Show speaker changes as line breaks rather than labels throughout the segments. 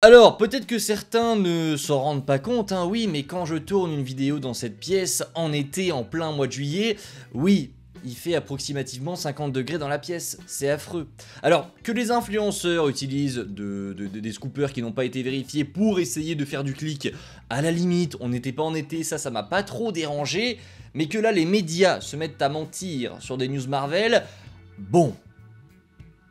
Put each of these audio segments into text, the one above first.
Alors, peut-être que certains ne s'en rendent pas compte, hein, oui, mais quand je tourne une vidéo dans cette pièce, en été, en plein mois de juillet, oui, il fait approximativement 50 degrés dans la pièce, c'est affreux. Alors, que les influenceurs utilisent des scoopers qui n'ont pas été vérifiés pour essayer de faire du clic, à la limite, on n'était pas en été, ça m'a pas trop dérangé, mais que là, les médias se mettent à mentir sur des news Marvel, bon...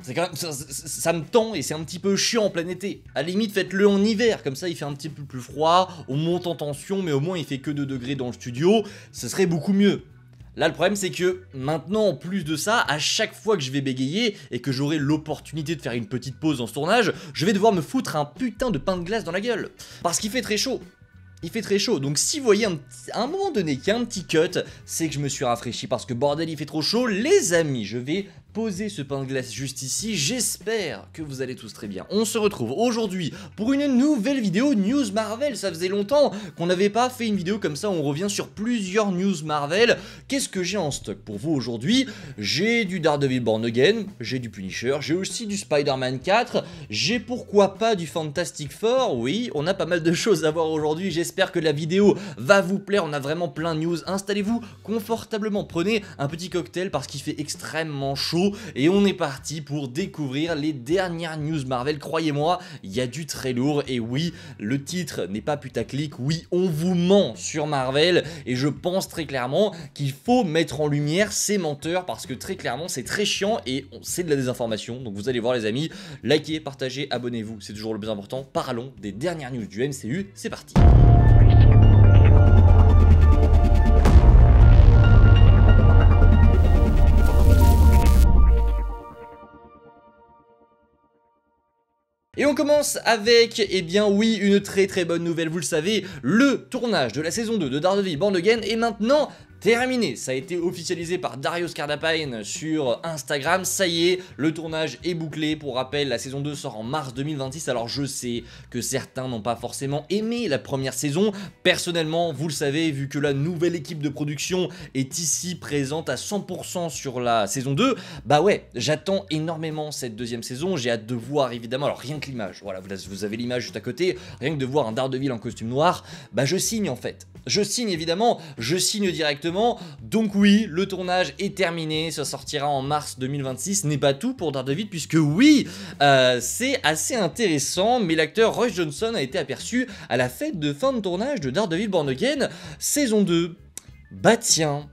C'est quand même, ça me tend et c'est un petit peu chiant en plein été. À la limite, faites-le en hiver, comme ça il fait un petit peu plus froid, on monte en tension, mais au moins il fait que 2 degrés dans le studio, ce serait beaucoup mieux. Là, le problème, c'est que maintenant, en plus de ça, à chaque fois que je vais bégayer et que j'aurai l'opportunité de faire une petite pause dans ce tournage, je vais devoir me foutre un putain de pain de glace dans la gueule. Parce qu'il fait très chaud. Il fait très chaud, donc si vous voyez à un moment donné qu'il y a un petit cut, c'est que je me suis rafraîchi parce que bordel il fait trop chaud. Les amis, je vais poser ce pain de glace juste ici, j'espère que vous allez tous très bien. On se retrouve aujourd'hui pour une nouvelle vidéo News Marvel. Ça faisait longtemps qu'on n'avait pas fait une vidéo comme ça, on revient sur plusieurs News Marvel. Qu'est-ce que j'ai en stock pour vous aujourd'hui? J'ai du Daredevil Born Again, j'ai du Punisher, j'ai aussi du Spider-Man 4, j'ai pourquoi pas du Fantastic Four, oui, on a pas mal de choses à voir aujourd'hui, j'espère que la vidéo va vous plaire, on a vraiment plein de news, installez-vous confortablement, prenez un petit cocktail parce qu'il fait extrêmement chaud et on est parti pour découvrir les dernières news Marvel, croyez-moi, il y a du très lourd et oui, le titre n'est pas putaclic, oui, on vous ment sur Marvel et je pense très clairement qu'il faut mettre en lumière ces menteurs parce que très clairement c'est très chiant et c'est de la désinformation, donc vous allez voir les amis, likez, partagez, abonnez-vous, c'est toujours le plus important, parlons des dernières news du MCU, c'est parti. Et on commence avec, eh bien oui, une très bonne nouvelle, vous le savez, le tournage de la saison 2 de Daredevil Born Again est maintenant terminé. Ça a été officialisé par Darius Cardapine sur Instagram, ça y est, le tournage est bouclé. Pour rappel, la saison 2 sort en mars 2026, alors je sais que certains n'ont pas forcément aimé la première saison. Personnellement, vous le savez, vu que la nouvelle équipe de production est ici présente à 100% sur la saison 2, bah ouais, j'attends énormément cette deuxième saison, j'ai hâte de voir évidemment, alors rien que l'image, voilà, vous avez l'image juste à côté, rien que de voir un Daredevil en costume noir, bah je signe en fait. Je signe évidemment, je signe directement, donc oui, le tournage est terminé, ça sortira en mars 2026, ce n'est pas tout pour Daredevil puisque oui, c'est assez intéressant, mais l'acteur Roy Johnson a été aperçu à la fête de fin de tournage de Daredevil Born Again, saison 2. Bah tiens,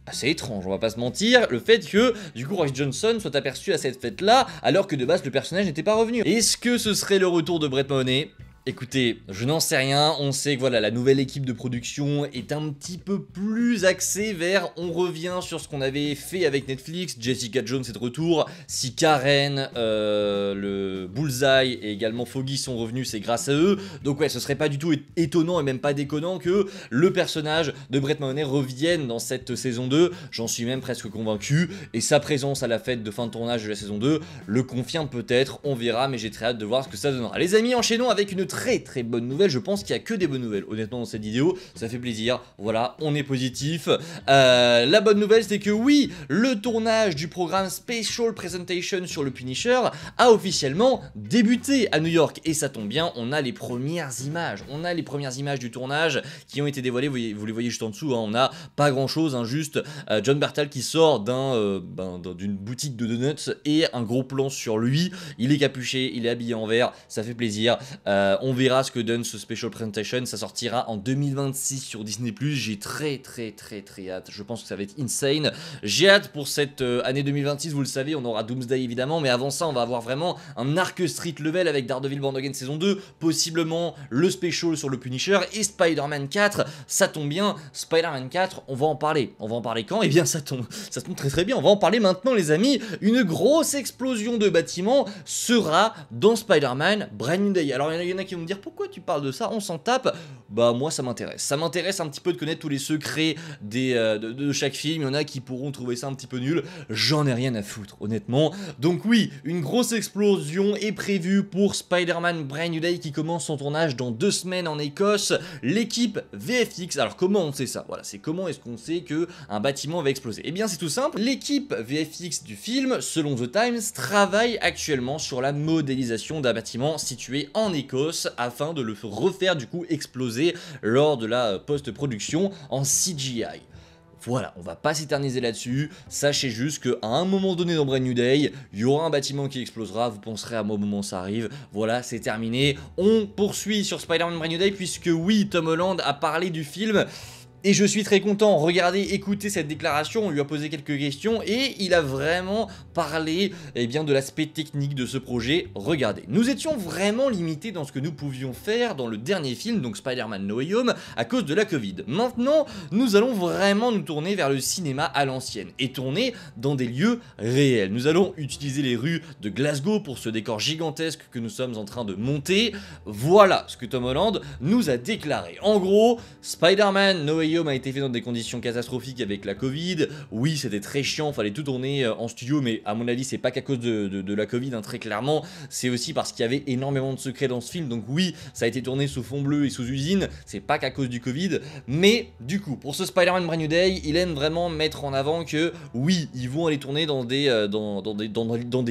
assez étrange, on va pas se mentir, le fait que, du coup, Roy Johnson soit aperçu à cette fête-là, alors que de base, le personnage n'était pas revenu. Est-ce que ce serait le retour de Brett Mahoney ? Écoutez, je n'en sais rien, on sait que voilà, la nouvelle équipe de production est un petit peu plus axée vers, on revient sur ce qu'on avait fait avec Netflix, Jessica Jones est de retour, si Karen, le Bullseye et également Foggy sont revenus, c'est grâce à eux, donc ouais, ce serait pas du tout étonnant et même pas déconnant que le personnage de Brett Mahoney revienne dans cette saison 2, j'en suis même presque convaincu, et sa présence à la fête de fin de tournage de la saison 2 le confirme peut-être, on verra, mais j'ai très hâte de voir ce que ça donnera. Les amis, enchaînons avec une très bonne nouvelle, je pense qu'il n'y a que des bonnes nouvelles honnêtement dans cette vidéo, ça fait plaisir, voilà, on est positif. La bonne nouvelle c'est que oui, le tournage du programme Special Presentation sur le Punisher a officiellement débuté à New York, et ça tombe bien, on a les premières images, du tournage qui ont été dévoilées, vous les voyez juste en dessous, hein, on a pas grand chose, hein, juste John Bertal qui sort d'une boutique de donuts et un gros plan sur lui, il est capuché, il est habillé en vert, ça fait plaisir. On verra ce que donne ce Special Presentation, ça sortira en 2026 sur Disney+, j'ai très hâte, je pense que ça va être insane, j'ai hâte pour cette année 2026, vous le savez, on aura Doomsday évidemment, mais avant ça on va avoir vraiment un arc street level avec Daredevil Born Again saison 2, possiblement le Special sur le Punisher et Spider-Man 4, ça tombe bien, Spider-Man 4, on va en parler quand? Eh bien ça tombe très bien, on va en parler maintenant les amis, une grosse explosion de bâtiments sera dans Spider-Man Brand New Day. Alors il y en a qui vont me dire pourquoi tu parles de ça, on s'en tape. Bah moi ça m'intéresse. Ça m'intéresse un petit peu de connaître tous les secrets de chaque film. Il y en a qui pourront trouver ça un petit peu nul. J'en ai rien à foutre, honnêtement. Donc oui, une grosse explosion est prévue pour Spider-Man Brand New Day qui commence son tournage dans 2 semaines en Écosse. L'équipe VFX, alors comment on sait ça? Voilà, c'est comment est-ce qu'on sait que un bâtiment va exploser? Eh bien c'est tout simple, l'équipe VFX du film, selon The Times, travaille actuellement sur la modélisation d'un bâtiment situé en Écosse afin de le refaire du coup exploser lors de la post-production en CGI. Voilà, on va pas s'éterniser là-dessus, sachez juste qu'à un moment donné dans Brand New Day, il y aura un bâtiment qui explosera, vous penserez à moi au moment où ça arrive, voilà, c'est terminé. On poursuit sur Spider-Man Brand New Day puisque oui, Tom Holland a parlé du film. Et je suis très content, regardez, écoutez cette déclaration, on lui a posé quelques questions et il a vraiment parlé de l'aspect technique de ce projet. Regardez, nous étions vraiment limités dans ce que nous pouvions faire dans le dernier film, donc Spider-Man No Way Home, à cause de la Covid. Maintenant, nous allons vraiment nous tourner vers le cinéma à l'ancienne et tourner dans des lieux réels. Nous allons utiliser les rues de Glasgow pour ce décor gigantesque que nous sommes en train de monter. Voilà ce que Tom Holland nous a déclaré. En gros, Spider-Man No Way Home a été fait dans des conditions catastrophiques avec la Covid. Oui, c'était très chiant, fallait tout tourner en studio, mais à mon avis, c'est pas qu'à cause de la Covid, hein, très clairement. C'est aussi parce qu'il y avait énormément de secrets dans ce film. Donc oui, ça a été tourné sous fond bleu et sous usine. C'est pas qu'à cause du Covid. Mais du coup, pour ce Spider-Man Brand New Day, il aime vraiment mettre en avant que oui, ils vont aller tourner dans des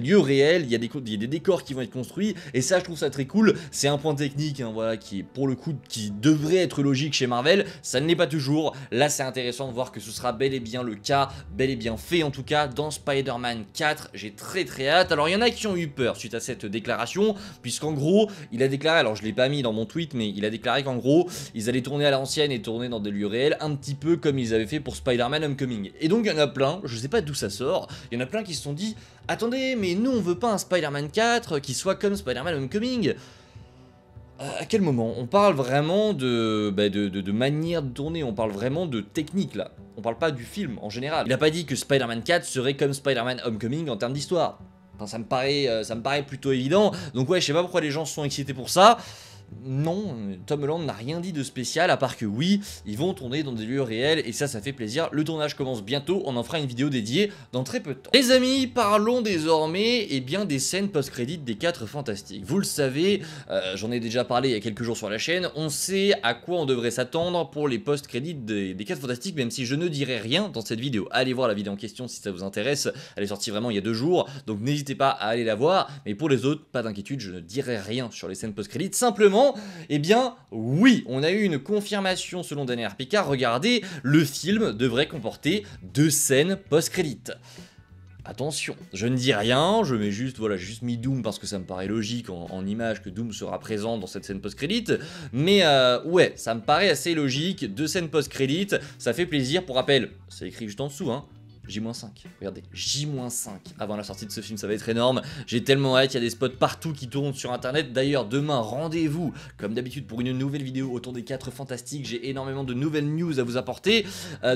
lieux réels. Il y a des décors qui vont être construits. Et ça, je trouve ça très cool. C'est un point technique, hein, voilà, qui est pour le coup qui devrait être logique chez Marvel. Ça ne l'est pas toujours. Là c'est intéressant de voir que ce sera bel et bien le cas, bel et bien fait en tout cas dans Spider-Man 4, j'ai très hâte. Alors il y en a qui ont eu peur suite à cette déclaration, puisqu'en gros il a déclaré, alors je l'ai pas mis dans mon tweet, mais il a déclaré qu'en gros ils allaient tourner à l'ancienne et tourner dans des lieux réels, un petit peu comme ils avaient fait pour Spider-Man Homecoming. Et donc il y en a plein, je sais pas d'où ça sort, il y en a plein qui se sont dit attendez, mais nous on veut pas un Spider-Man 4 qui soit comme Spider-Man Homecoming. À quel moment? On parle vraiment de manière de tourner, on parle vraiment de technique là. On parle pas du film en général. Il a pas dit que Spider-Man 4 serait comme Spider-Man Homecoming en termes d'histoire. Enfin, ça me paraît plutôt évident. Donc ouais, je sais pas pourquoi les gens se sont excités pour ça. Non, Tom Holland n'a rien dit de spécial à part que oui, ils vont tourner dans des lieux réels et ça fait plaisir. Le tournage commence bientôt, on en fera une vidéo dédiée dans très peu de temps. Les amis, parlons désormais des scènes post-crédit des 4 Fantastiques. Vous le savez, j'en ai déjà parlé il y a quelques jours sur la chaîne, on sait à quoi on devrait s'attendre pour les post-crédits des 4 Fantastiques, même si je ne dirai rien dans cette vidéo. Allez voir la vidéo en question si ça vous intéresse, elle est sortie vraiment il y a 2 jours, donc n'hésitez pas à aller la voir, mais pour les autres, pas d'inquiétude, je ne dirai rien sur les scènes post-crédit, simplement eh bien, oui, on a eu une confirmation selon Daniel Picard. Regardez, le film devrait comporter 2 scènes post-crédit. Attention, je ne dis rien, je mets juste, voilà, j'ai juste mis Doom parce que ça me paraît logique en image que Doom sera présent dans cette scène post-crédit. Mais ouais, ça me paraît assez logique, 2 scènes post-crédit, ça fait plaisir. Pour rappel, c'est écrit juste en dessous, hein. J-5, regardez, J-5 avant la sortie de ce film, ça va être énorme, j'ai tellement hâte, il y a des spots partout qui tournent sur internet. D'ailleurs demain, rendez-vous comme d'habitude pour une nouvelle vidéo autour des 4 Fantastiques, j'ai énormément de nouvelles news à vous apporter.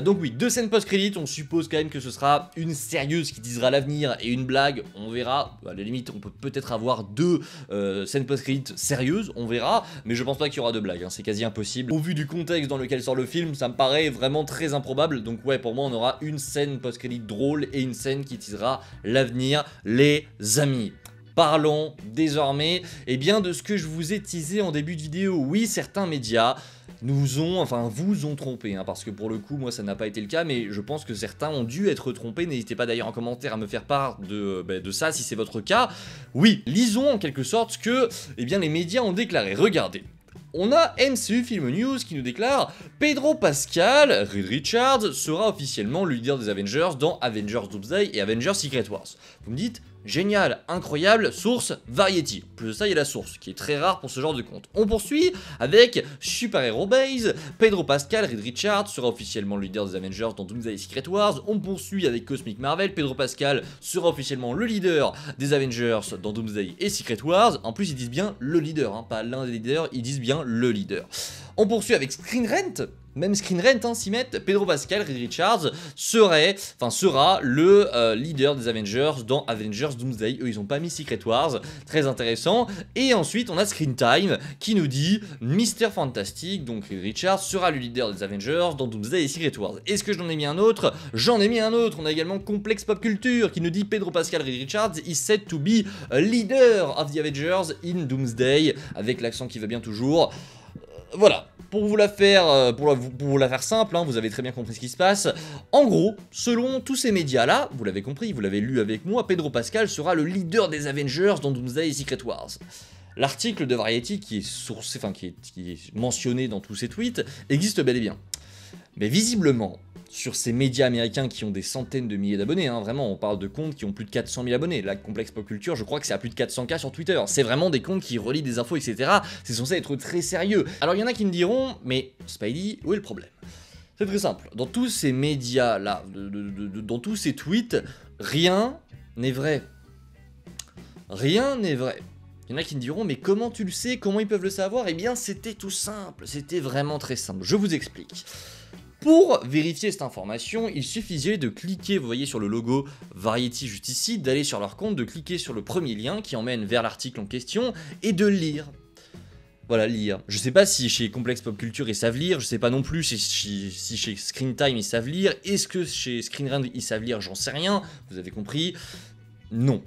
Donc oui, 2 scènes post-crédit, on suppose quand même que ce sera une sérieuse qui disera l'avenir et une blague, on verra, à la limite on peut peut-être avoir 2 scènes post-crédit sérieuses, on verra, mais je pense pas qu'il y aura de blagues, hein. C'est quasi impossible. Au vu du contexte dans lequel sort le film, ça me paraît vraiment très improbable, donc ouais, pour moi on aura une scène post-crédit drôle et une scène qui teasera l'avenir, les amis. Parlons désormais de ce que je vous ai teasé en début de vidéo. Oui, certains médias vous ont trompé, hein, parce que pour le coup, moi ça n'a pas été le cas, mais je pense que certains ont dû être trompés. N'hésitez pas d'ailleurs en commentaire à me faire part de ça si c'est votre cas. Oui, lisons en quelque sorte ce que les médias ont déclaré. Regardez. On a MCU Film News qui nous déclare Pedro Pascal, Reed Richards, sera officiellement le leader des Avengers dans Avengers Doomsday et Avengers Secret Wars. Vous me dites, génial, incroyable, source Variety. Plus de ça, il y a la source, qui est très rare pour ce genre de compte. On poursuit avec Super Hero Base, Pedro Pascal, Reed Richards sera officiellement le leader des Avengers dans Doomsday et Secret Wars. On poursuit avec Cosmic Marvel, Pedro Pascal sera officiellement le leader des Avengers dans Doomsday et Secret Wars. En plus, ils disent bien le leader, hein, pas l'un des leaders, ils disent bien le leader. On poursuit avec Screen Rant. Même Screen Rant, hein, s'y mettent. Pedro Pascal, Reed Richards sera le leader des Avengers dans Avengers Doomsday. Eux, ils ont pas mis Secret Wars, très intéressant. Et ensuite, on a Screen Time qui nous dit Mr. Fantastic, donc Reed Richards, sera le leader des Avengers dans Doomsday et Secret Wars. Est-ce que j'en ai mis un autre? J'en ai mis un autre. On a également Complex Pop Culture qui nous dit Pedro Pascal, Reed Richards is said to be a leader of the Avengers in Doomsday, avec l'accent qui va bien toujours. Voilà, pour vous la faire, pour vous la faire simple, hein, vous avez très bien compris ce qui se passe. En gros, selon tous ces médias-là, vous l'avez compris, vous l'avez lu avec moi, Pedro Pascal sera le leader des Avengers dans Doomsday et Secret Wars. L'article de Variety qui est sourcé, enfin qui est mentionné dans tous ces tweets, existe bel et bien. Mais visiblement, sur ces médias américains qui ont des centaines de milliers d'abonnés, hein, vraiment, on parle de comptes qui ont plus de 400 000 abonnés. La Complex Pop Culture, je crois que c'est à plus de 400K sur Twitter. C'est vraiment des comptes qui relient des infos, etc. C'est censé être très sérieux. Alors il y en a qui me diront, mais Spidey, où est le problème? C'est très simple. Dans tous ces médias-là, dans tous ces tweets, rien n'est vrai. Rien n'est vrai. Il y en a qui me diront, mais comment tu le sais? Comment ils peuvent le savoir? Eh bien, c'était tout simple. C'était vraiment très simple. Je vous explique. Pour vérifier cette information, il suffisait de cliquer, vous voyez sur le logo Variety juste ici, d'aller sur leur compte, de cliquer sur le premier lien qui emmène vers l'article en question et de lire. Voilà, lire. Je sais pas si chez Complex Pop Culture ils savent lire, je sais pas non plus si chez Screen Time ils savent lire, est-ce que chez Screen Rant ils savent lire, j'en sais rien, vous avez compris. Non.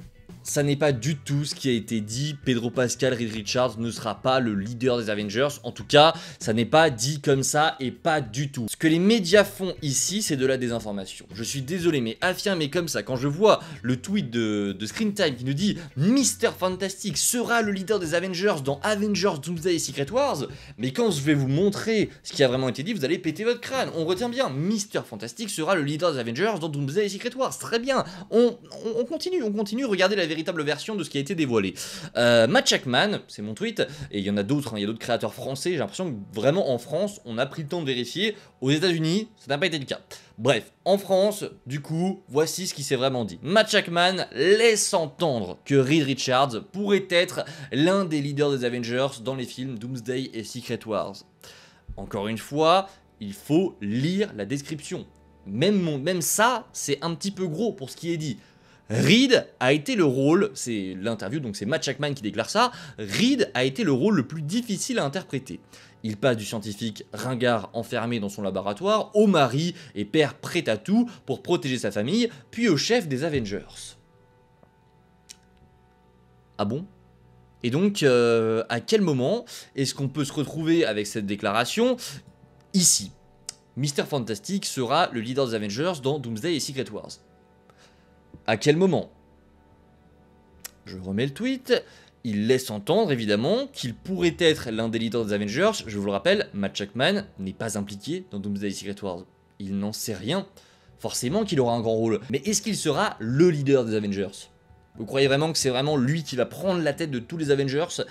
Ça n'est pas du tout ce qui a été dit, Pedro Pascal, Reed Richards ne sera pas le leader des Avengers, en tout cas, ça n'est pas dit comme ça et pas du tout. Ce que les médias font ici, c'est de la désinformation. Je suis désolé, mais affirmer comme ça, quand je vois le tweet de Screen Time qui nous dit « Mr. Fantastic sera le leader des Avengers dans Avengers Doomsday et Secret Wars », mais quand je vais vous montrer ce qui a vraiment été dit, vous allez péter votre crâne. On retient bien, Mr. Fantastic sera le leader des Avengers dans Doomsday et Secret Wars, très bien. On continue, regardez la véritable version de ce qui a été dévoilé. Matt Jackman, c'est mon tweet, et il y en a d'autres, hein, il y a d'autres créateurs français, j'ai l'impression que vraiment en France, on a pris le temps de vérifier. Aux États-Unis, ça n'a pas été le cas. Bref, en France, du coup, voici ce qui s'est vraiment dit. Matt Jackman laisse entendre que Reed Richards pourrait être l'un des leaders des Avengers dans les films Doomsday et Secret Wars. Encore une fois, il faut lire la description. Même ça, c'est un petit peu gros pour ce qui est dit. Reed a été le rôle, c'est l'interview, donc c'est Matt Jackman qui déclare ça, Reed a été le rôle le plus difficile à interpréter. Il passe du scientifique ringard enfermé dans son laboratoire au mari et père prêt à tout pour protéger sa famille, puis au chef des Avengers. Ah bon? Et donc, à quel moment est-ce qu'on peut se retrouver avec cette déclaration? Ici, Mr. Fantastic sera le leader des Avengers dans Doomsday et Secret Wars. À quel moment? Je remets le tweet. Il laisse entendre, évidemment, qu'il pourrait être l'un des leaders des Avengers. Je vous le rappelle, Matt Jackman n'est pas impliqué dans Doomsday et Secret Wars. Il n'en sait rien. Forcément qu'il aura un grand rôle. Mais est-ce qu'il sera le leader des Avengers? Vous croyez vraiment que c'est vraiment lui qui va prendre la tête de tous les Avengers?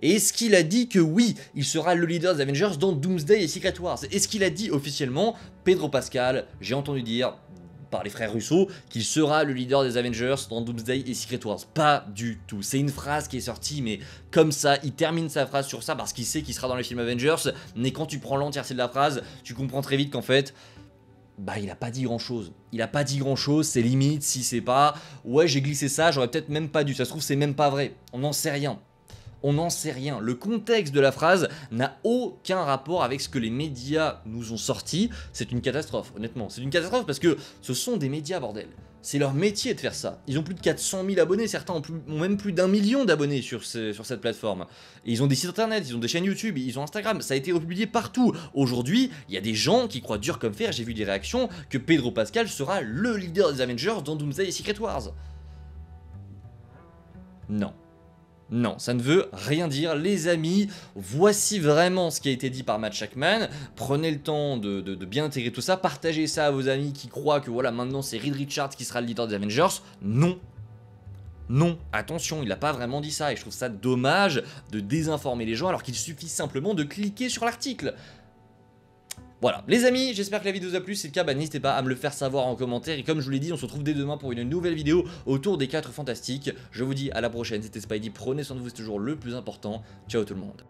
Et est-ce qu'il a dit que oui, il sera le leader des Avengers dans Doomsday et Secret Wars? Est-ce qu'il a dit officiellement, Pedro Pascal, j'ai entendu dire par les frères Russo, qu'il sera le leader des Avengers dans Doomsday et Secret Wars? Pas du tout. C'est une phrase qui est sortie, mais comme ça, il termine sa phrase sur ça parce qu'il sait qu'il sera dans les films Avengers, mais quand tu prends l'entièreté de la phrase, tu comprends très vite qu'en fait, bah il a pas dit grand chose. Il a pas dit grand chose, c'est limite si c'est pas ouais j'ai glissé ça, j'aurais peut-être même pas dû, ça se trouve c'est même pas vrai, on n'en sait rien. On n'en sait rien. Le contexte de la phrase n'a aucun rapport avec ce que les médias nous ont sorti. C'est une catastrophe, honnêtement. C'est une catastrophe parce que ce sont des médias, bordel. C'est leur métier de faire ça. Ils ont plus de 400 000 abonnés, certains ont même plus d'1 million d'abonnés sur cette plateforme. Et ils ont des sites internet, ils ont des chaînes YouTube, ils ont Instagram, ça a été republié partout. Aujourd'hui, il y a des gens qui croient dur comme fer, j'ai vu des réactions, que Pedro Pascal sera le leader des Avengers dans Doomsday et Secret Wars. Non. Non, ça ne veut rien dire, les amis. Voici vraiment ce qui a été dit par Matt Jackman. Prenez le temps de bien intégrer tout ça. Partagez ça à vos amis qui croient que voilà, maintenant c'est Reed Richards qui sera le leader des Avengers. Non. Non, attention, il n'a pas vraiment dit ça. Et je trouve ça dommage de désinformer les gens alors qu'il suffit simplement de cliquer sur l'article. Voilà, les amis, j'espère que la vidéo vous a plu, si c'est le cas, bah, n'hésitez pas à me le faire savoir en commentaire, et comme je vous l'ai dit, on se retrouve dès demain pour une nouvelle vidéo autour des 4 fantastiques. Je vous dis à la prochaine, c'était Spidey, prenez soin de vous, c'est toujours le plus important, ciao tout le monde.